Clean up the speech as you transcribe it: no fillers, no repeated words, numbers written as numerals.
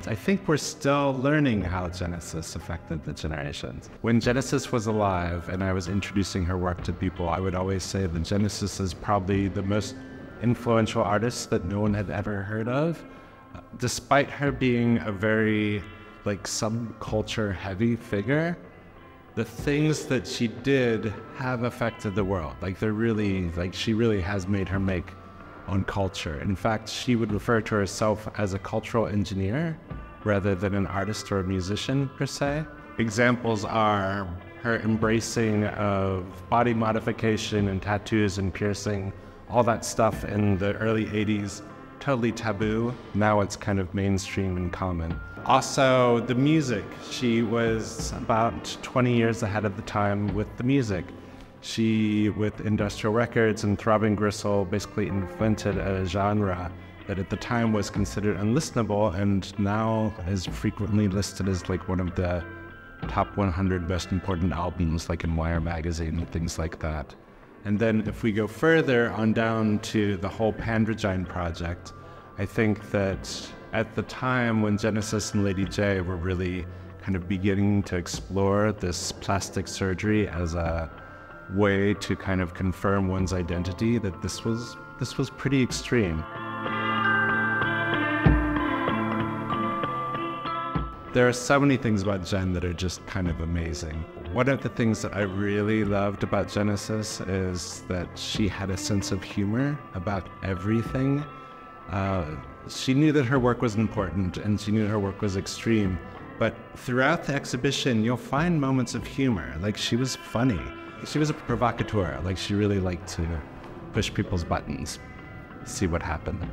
I think we're still learning how Genesis affected the generations. When Genesis was alive and I was introducing her work to people, I would always say that Genesis is probably the most influential artist that no one had ever heard of. Despite her being a very subculture heavy figure, the things that she did have affected the world. She really has made her make on culture. In fact, she would refer to herself as a cultural engineer rather than an artist or a musician per se. Examples are her embracing of body modification and tattoos and piercing, all that stuff in the early 80s, totally taboo. Now it's kind of mainstream and common. Also, the music. She was about 20 years ahead of the time with the music. She, with industrial records and throbbing gristle, basically invented a genre that at the time was considered unlistenable and now is frequently listed as one of the top 100 most important albums, in Wire magazine and things like that. And then if we go further on down to the whole Pandrogyne project, I think that at the time when Genesis and Lady J were really kind of beginning to explore this plastic surgery as a way to kind of confirm one's identity, that this was pretty extreme. There are so many things about Jen that are just kind of amazing. One of the things that I really loved about Genesis is that she had a sense of humor about everything. She knew that her work was important and she knew her work was extreme, but throughout the exhibition you'll find moments of humor. She was funny. She was a provocateur. She really liked to push people's buttons, see what happened.